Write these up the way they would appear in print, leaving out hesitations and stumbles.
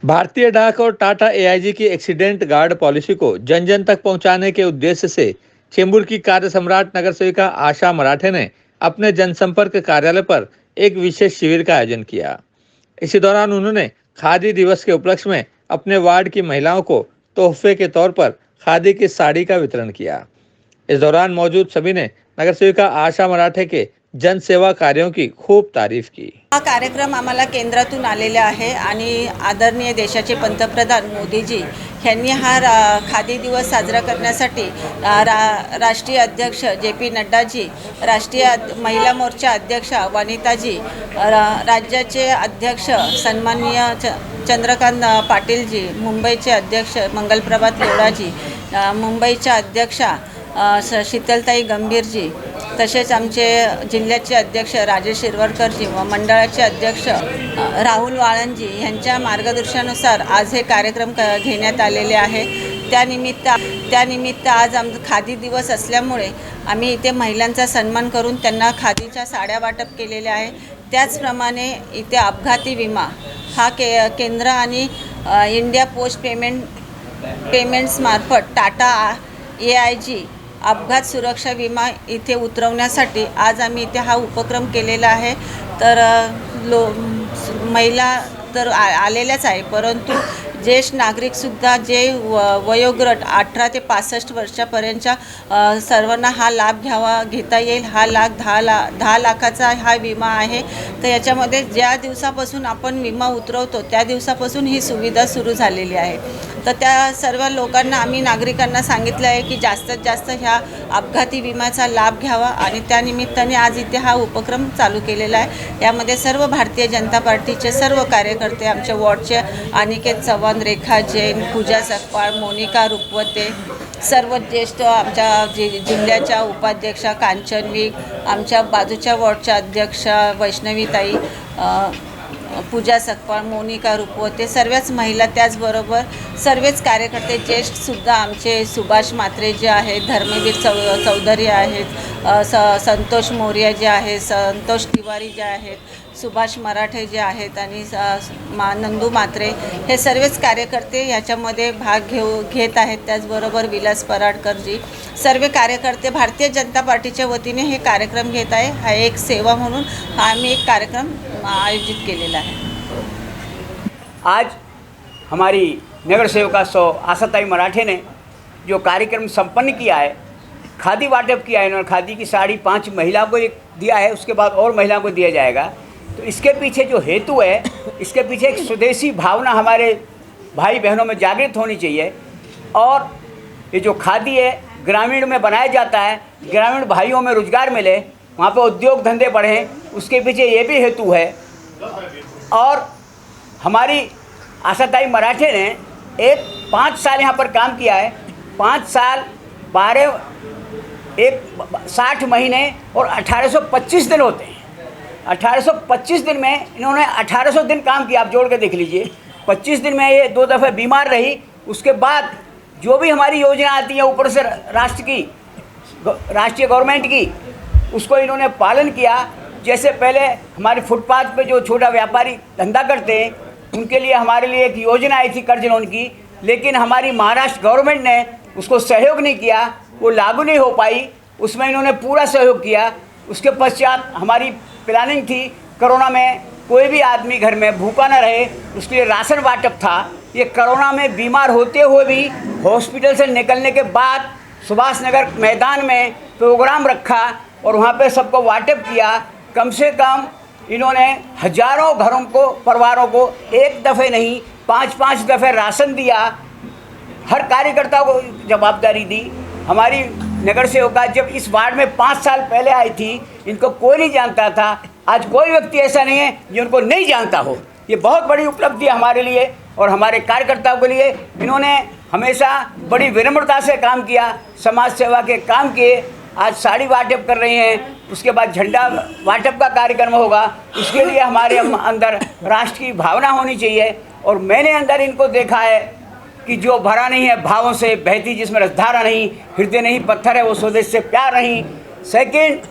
भारतीय डाक और टाटा एआईजी की एक्सीडेंट गार्ड पॉलिसी को जन जन तक पहुंचाने के उद्देश्य से चेंबूर की कार्य सम्राट नगर सेविका आशा मराठे ने अपने जनसंपर्क कार्यालय पर एक विशेष शिविर का आयोजन किया। इसी दौरान उन्होंने खादी दिवस के उपलक्ष्य में अपने वार्ड की महिलाओं को तोहफे के तौर पर खादी की साड़ी का वितरण किया। इस दौरान मौजूद सभी ने नगर सेविका आशा मराठे के जन सेवा कार्यों की खूब तारीफ की। हा कार्यक्रम आम्हाला केंद्रातून आलेला आहे आणि आदरणीय देशाचे पंतप्रधान मोदीजी यांनी खादी दिवस साजरा करण्यासाठी राष्ट्रीय अध्यक्ष JP नड्डाजी, राष्ट्रीय महिला मोर्चा अध्यक्षा वनिताजी, राज्याचे अध्यक्ष सन्माननीय चंद्रकांत पाटीलजी, मुंबईचे अध्यक्ष मंगलप्रभात लोढाजी, मुंबईच्या अध्यक्षा शीतलताई गंभीरजी, तसेच आमचे जिल्ह्याचे अध्यक्ष राजेश शिरवडकरजी व मंडळाचे अध्यक्ष राहुल वाळंजी यांच्या मार्गदर्शनानुसार आज हे कार्यक्रम घेण्यात आलेले आहे। त्यानिमित्त आज खादी दिवस असल्यामुळे आम्ही इथे महिलांचा सन्मान करून त्यांना खादीच्या साड्या वाटप केलेल्या आहे। त्याचप्रमाणे इथे अपघाती विमा हा केंद्र आणि इंडिया पोस्ट पेमेंट्स मार्फत टाटा AIG अपघात सुरक्षा विमा इथे उतरवण्यासाठी आज आम्ही इथे हा उपक्रम केलेला आहे। तर महिला तर आलेल्याच आहे, परंतु ज्येष्ठ नागरिकसुद्धा जे वयोगट 18 ते 65 वर्षापर्यंतच्या सर्वांना हा लाभ घेता येईल। हा 10 लाखाचा हा विमा आहे। तर याच्यामध्ये ज्या दिवसापासून आपण विमा उतरवतो त्या दिवसापासून ही सुविधा सुरू झालेली आहे। तर त्या सर्व लोकांना आम्ही नागरिकांना सांगितलं आहे की जास्तीत जास्त ह्या अपघाती विम्याचा लाभ घ्यावा आणि त्यानिमित्ताने आज इथे हा उपक्रम चालू केलेला आहे। यामध्ये सर्व भारतीय जनता पार्टीचे सर्व कार्यकर्ते, आमच्या वॉर्डचे अनिकेत चव्हाण, रेखा जैन, पूजा सकपाळ, मोनिका रुपवते, सर्व ज्येष्ठ आमच्या जिल्ह्याच्या उपाध्यक्षा कांचन विग, आमच्या बाजूच्या वॉर्डच्या अध्यक्षा वैष्णवीताई, पूजा सकपाळ, मोनिका रुपवते, सर्वच महिला, त्याचबरोबर सर्वच कार्यकर्ते ज्येष्ठसुद्धा आमचे सुभाष म्हात्रे जे आहेत, धर्मवीर चौधरी आहेत, संतोष मोर्या जे आहेत, संतोष तिवारी जे आहेत, सुभाष मराठे जे आहेत आणि नंदू म्हात्रे, हे सर्वच कार्यकर्ते याच्यामध्ये भाग घेत आहेत। त्याचबरोबर विलास पराडकरजी, सर्व कार्यकर्ते भारतीय जनता पार्टीच्या वतीने हे कार्यक्रम घेत आहे। हा एक सेवा म्हणून आम्ही एक कार्यक्रम आयोजित केलेला है। आज हमारी नगर सेविका आशाताई मराठे ने जो कार्यक्रम संपन्न किया है, खादी वाटप किया है, इन्होंने खादी की साड़ी 5 महिलाओं को दिया है, उसके बाद और महिलाओं को दिया जाएगा। तो इसके पीछे जो हेतु है, इसके पीछे एक स्वदेशी भावना हमारे भाई बहनों में जागृत होनी चाहिए। और ये जो खादी है ग्रामीण में बनाया जाता है, ग्रामीण भाइयों में रोजगार मिले, वहाँ पे उद्योग धंधे बढ़ें, उसके पीछे ये भी हेतु है। और हमारी आशाताई मराठे ने 5 साल यहाँ पर काम किया है। 5 साल 60 महीने और 1825 दिन होते हैं। 1825 दिन में इन्होंने 1800 दिन काम किया। आप जोड़ के देख लीजिए। 25 दिन में ये 2 दफ़े बीमार रही। उसके बाद जो भी हमारी योजना आती है ऊपर से राष्ट्रीय गवर्नमेंट की, उसको इन्होंने पालन किया। जैसे पहले हमारे फुटपाथ पे जो छोटा व्यापारी धंधा करते हैं, उनके लिए हमारे लिए एक योजना आई थी कर्ज लोन की, लेकिन हमारी महाराष्ट्र गवर्नमेंट ने उसको सहयोग नहीं किया, वो लागू नहीं हो पाई। उसमें इन्होंने पूरा सहयोग किया। उसके पश्चात हमारी प्लानिंग थी कोरोना में कोई भी आदमी घर में भूखा न रहे, उसके लिए राशन वाटप था। ये कोरोना में बीमार होते हुए भी हॉस्पिटल से निकलने के बाद सुभाष नगर मैदान में प्रोग्राम रखा और वहाँ पे सबको वाटप किया। कम से कम इन्होंने हजारों घरों को, परिवारों को एक दफ़े नहीं 5-5 दफ़े राशन दिया। हर कार्यकर्ता को जवाबदारी दी। हमारी नगर सेविका जब इस वार्ड में 5 साल पहले आई थी, इनको कोई नहीं जानता था। आज कोई व्यक्ति ऐसा नहीं है जो उनको नहीं जानता हो। ये बहुत बड़ी उपलब्धि है हमारे लिए और हमारे कार्यकर्ताओं के लिए। इन्होंने हमेशा बड़ी विनम्रता से काम किया, समाज सेवा के काम किए। आज साड़ी वाटप कर रहे हैं, उसके बाद झंडा वाटप का कार्यक्रम होगा। उसके लिए हमारे अंदर राष्ट्र की भावना होनी चाहिए। और मैंने अंदर इनको देखा है कि जो भरा नहीं है भावों से, बहती जिसमें रसधारा नहीं, हृदय नहीं पत्थर है, वो स्वदेश से प्यार नहीं। सेकंड,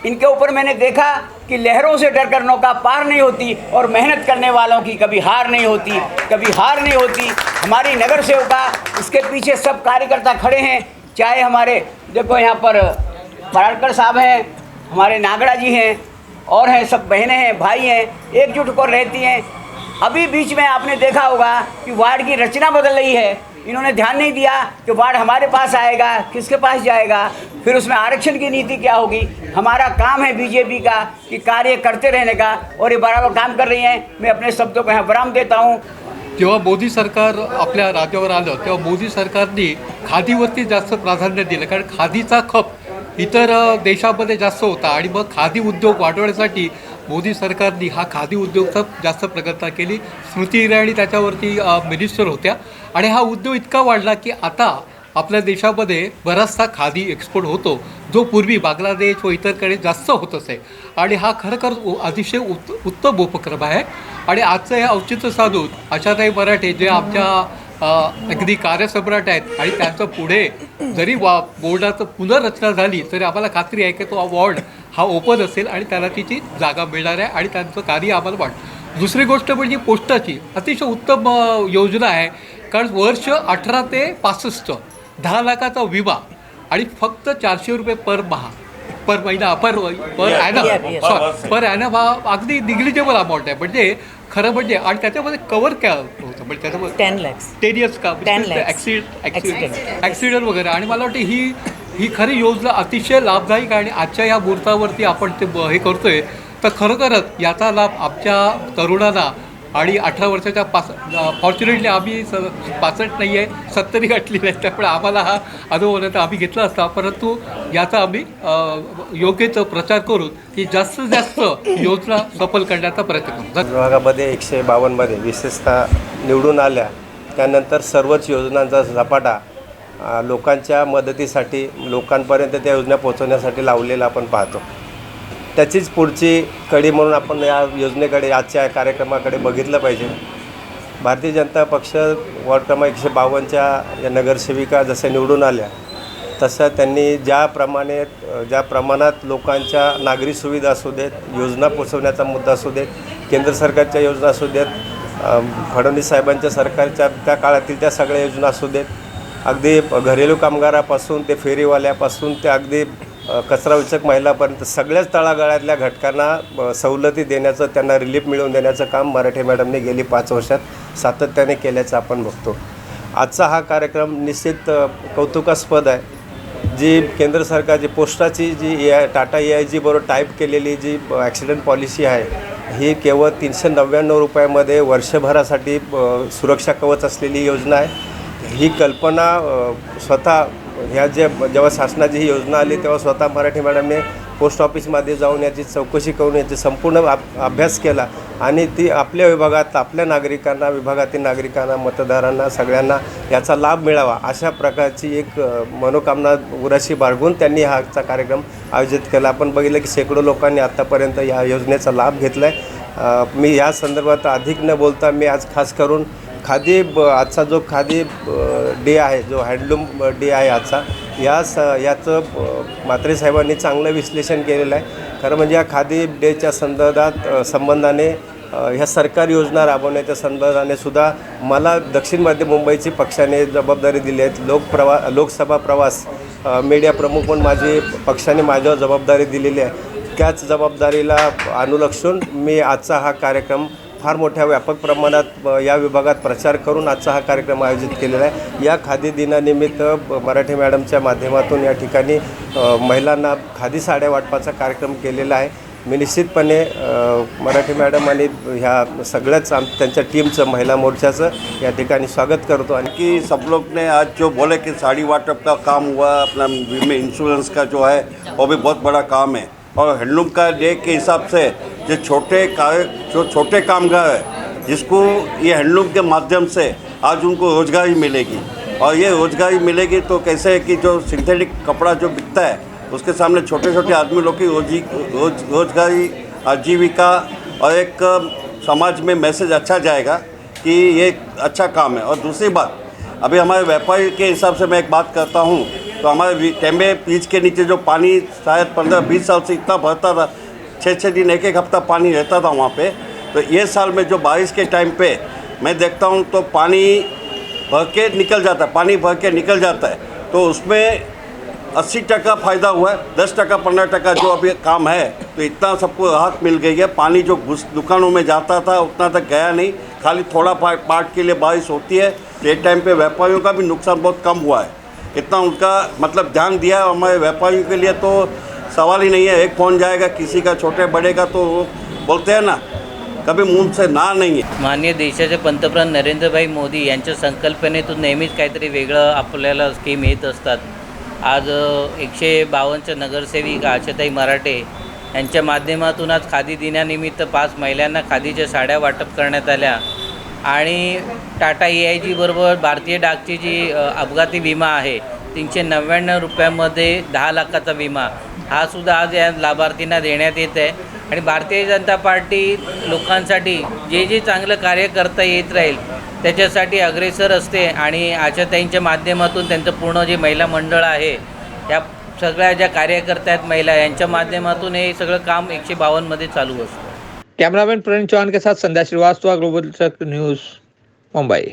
इनके ऊपर मैंने देखा कि लहरों से डरकर नौका पार नहीं होती और मेहनत करने वालों की कभी हार नहीं होती, कभी हार नहीं होती। हमारी नगर सेविका, इसके पीछे सब कार्यकर्ता खड़े हैं, चाहे हमारे देखो यहाँ पर पराड़कर साहब हैं, हमारे नागड़ा जी हैं और हैं, सब बहनें हैं, भाई हैं, एकजुट होकर रहती हैं। अभी बीच में आपने देखा होगा कि वार्ड की रचना बदल रही है, इन्होंने ध्यान नहीं दिया कि वार्ड हमारे पास आएगा, किसके पास जाएगा, फिर उसमें आरक्षण की नीति क्या होगी। हमारा काम है बीजेपी का कि कार्य करते रहने का, और ये बराबर काम कर रही हैं। मैं अपने शब्दों को यहाँ विराम देता हूँ। जेव्हा मोदी सरकार आपल्या राज्यावर आलं तेव्हा मोदी सरकारने खादीवरती जास्त प्राधान्य दिलं, कारण खादीचा खप इतर देशामध्ये जास्त होता आणि मग खादी उद्योग वाढवण्यासाठी मोदी सरकारने हा खादी उद्योगचा जास्त प्रगती केली। स्मृती इराणी त्याच्यावरती मिनिस्टर होत्या आणि हा उद्योग इतका वाढला की आता आपल्या देशामध्ये बराचसा खादी एक्सपोर्ट होतो, जो पूर्वी बांगलादेश व इतरकडे जास्त होत असे। आणि हा खरोखर अतिशय उत्तम उपक्रम आहे। आणि आजचं हे औचित्य साधून आशाताई मराठे जे आमच्या अगदी कार्यसम्राट आहेत आणि त्यांचं पुढे जरी बोर्डाचं पुनर्रचना झाली तरी आम्हाला खात्री आहे की तो वॉर्ड हा ओपन असेल आणि त्याला तिची जागा मिळणार आहे आणि त्यांचं कार्य आम्हाला वाटतं। दुसरी गोष्ट म्हणजे पोस्टाची अतिशय उत्तम योजना आहे, कारण वर्ष 18 ते 65 10 लाखाचा विमा आणि फक्त 400 रुपये पर महिना पर ॲनम हा अगदी निग्लिजेबल अमाऊंट आहे। म्हणजे खरं म्हणजे आणि त्याच्यामध्ये कवर काय होतं म्हणजे त्याच्यामध्ये 10 lakhs 10 इयर्स का 10 lakhs. ॲक्सिडेंट वगैरे। आणि मला वाटतं ही खरी योजना अतिशय लाभदायक आहे आणि आजच्या या मुहूर्तावरती आपण ते हे करतोय तर खरोखरच याचा लाभ आमच्या तरुणांना आणि 18 वर्षाच्या फॉर्च्युनेटली आम्ही 65 नाही आहे 70 गाठलेली आहे, त्यामुळे आम्हाला हा अनुभव नंतर आम्ही घेतला असता, परंतु याचा आम्ही योग्यच प्रचार करून ही जास्तीत जास्त योजना सफल करण्याचा प्रयत्न करू। विभागामध्ये 152मध्ये विशेषतः निवडून आल्या त्यानंतर सर्वच योजनांचा झपाटा लोकांच्या मदतीसाठी लोकांपर्यंत त्या योजना पोहोचवण्यासाठी लावलेला आपण पाहतो। त्याचीच पुढची कडी म्हणून आपण या योजनेकडे आजच्या कार्यक्रमाकडे बघितलं पाहिजे। भारतीय जनता पक्ष वॉर्ड क्रमांक 152च्या या नगरसेविका जसं निवडून आल्या तसं त्यांनी ज्या प्रमाणात लोकांच्या नागरी सुविधा असू देत, योजना पोचवण्याचा मुद्दा असू देत, केंद्र सरकारच्या योजना असू देत, फडणवीस साहेबांच्या सरकारच्या त्या काळातील त्या सगळ्या योजना असू देत, अगदी घरेलू कामगारापासून ते फेरीवाल्यापासून ते अगदी कचरा उचक महिलापर्यंत सगळ्याच तळागाळातल्या घटकांना सवलती देण्याचं, त्यांना रिलीफ मिळवून देण्याचं काम मराठे मॅडमने गेली 5 वर्षात सातत्याने केल्याचं आपण बघतो। आजचा हा कार्यक्रम निश्चित कौतुकास्पद आहे। जी केंद्र सरकारची पोस्टाची जी टाटा AIG बरोबर टाईप केलेली जी ॲक्सिडेंट पॉलिसी आहे ही केवळ 399 रुपयामध्ये वर्षभरासाठी सुरक्षा कवच असलेली योजना आहे। ही कल्पना स्वतः ह्या जेव्हा शासनाची ही योजना आली तेव्हा स्वतः मराठे मॅडमने पोस्ट ऑफिसमध्ये जाऊन याची चौकशी करून याची संपूर्ण अभ्यास केला आणि ती आपल्या विभागात आपल्या नागरिकांना, विभागातील नागरिकांना, मतदारांना सगळ्यांना याचा लाभ मिळावा अशा प्रकारची एक मनोकामना उराशी बाळगून त्यांनी हाचा कार्यक्रम आयोजित केला। आपण बघितलं की शेकडो लोकांनी आत्तापर्यंत या योजनेचा लाभ घेतला आहे। मी या संदर्भात अधिक न बोलता मी आज खास करून खादी आजचा जो खादी डे आहे, जो हँडलूम डे आहे आजचा, याचं म्हात्रे साहेबांनी चांगलं विश्लेषण केलेलं आहे। खरं म्हणजे या खादी डेच्या संबंधाने ह्या सरकारी योजना राबवण्याच्या संदर्भाने सुद्धा मला दक्षिण मध्य मुंबईची पक्षाने जबाबदारी दिली आहे। लोकसभा प्रवास मीडिया प्रमुख म्हणून माझी पक्षाने माझ्यावर जबाबदारी दिलेली आहे। त्याच जबाबदारीला अनुलक्षून मी आजचा हा कार्यक्रम फार मोठ्या व्यापक प्रमाणात या विभागात प्रचार करून आजचा हा कार्यक्रम आयोजित केलेला आहे। या खादी दिनानिमित्त मराठे मॅडमच्या माध्यमातून या ठिकाणी महिलांना खादी साड्या वाटपाचा कार्यक्रम केलेला आहे। मी निश्चितपणे मराठे मॅडम आणि ह्या सगळ्याच त्यांच्या टीमचं महिला मोर्चाचं या ठिकाणी स्वागत करतो। आणि कि सब लोग ने आज जो बोले कि साड़ी वाटप का काम हुआ, अपना बीमे इंश्योरेंस का जो है वो भी बहुत बड़ा काम है। और हैंडलूम का डे के हिसाब से जो छोटे कामगार है जिसको ये हैंडलूम के माध्यम से आज उनको रोज़गारी मिलेगी। और ये रोज़गारी मिलेगी तो कैसे है कि जो सिंथेटिक कपड़ा जो बिकता है उसके सामने छोटे छोटे आदमी लोग की रोज़गारी, आजीविका और एक समाज में मैसेज अच्छा जाएगा कि ये अच्छा काम है। और दूसरी बात, अभी हमारे व्यापारी के हिसाब से मैं एक बात करता हूँ तो हमारे टेम्बे बीच के नीचे जो पानी शायद 15-20 साल से इतना भरता था, 6 दिन एक हफ्ता पानी रहता था वहाँ पे। तो ये साल में जो बारिश के टाइम पे मैं देखता हूँ तो पानी भर के निकल जाता है, पानी भर के निकल जाता है। तो उसमें 80% फ़ायदा हुआ है, 10% 15% जो अभी काम है, तो इतना सबको राहत मिल गई है। पानी जो दुकानों में जाता था उतना तक गया नहीं, खाली थोड़ा पार्ट के लिए बारिश होती है। तो एक टाइम पे व्यापारियों का भी नुकसान बहुत कम हुआ है, इतना उनका मतलब ध्यान दिया है। हमारे व्यापारियों के लिए तो सवाल ही नहीं है, एक फ़ोन जाएगा किसी का छोटे बड़े का तो वो बोलते हैं ना, कभी मुंह से ना नाही आहे। माननीय देशाचे पंतप्रधान नरेंद्रभाई मोदी यांच्या संकल्पनेतून नेहमीच काहीतरी वेगळं आपल्याला स्कीम येत असतात। आज 152 नगरसेविका आशाताई मराठे यांच्या माध्यमातून आज खादी दिनानिमित्त 5 महिलांना खादीच्या साड्या वाटप करण्यात आल्या आणि टाटा AIG बरोबर भारतीय डाकची जी अपघाती विमा आहे 399 रुपयामध्ये 10 लाखाचा विमा हा सुद्धा आज या लाभार्थींना देण्यात येत आहे। आणि भारतीय जनता पार्टी लोकांसाठी जे जे चांगलं कार्य करता येत राहील त्याच्यासाठी अग्रेसर असते आणि आशाताईंच्या माध्यमातून त्यांचं पूर्ण जे महिला मंडळ आहे या सगळ्या ज्या कार्यकर्त्या आहेत महिला यांच्या माध्यमातून हे सगळं काम 152 मध्ये चालू असतं। कैमरामैन प्रणीत चौहान के साथ संध्या श्रीवास्तव, ग्लोबल न्यूज़, मुंबई।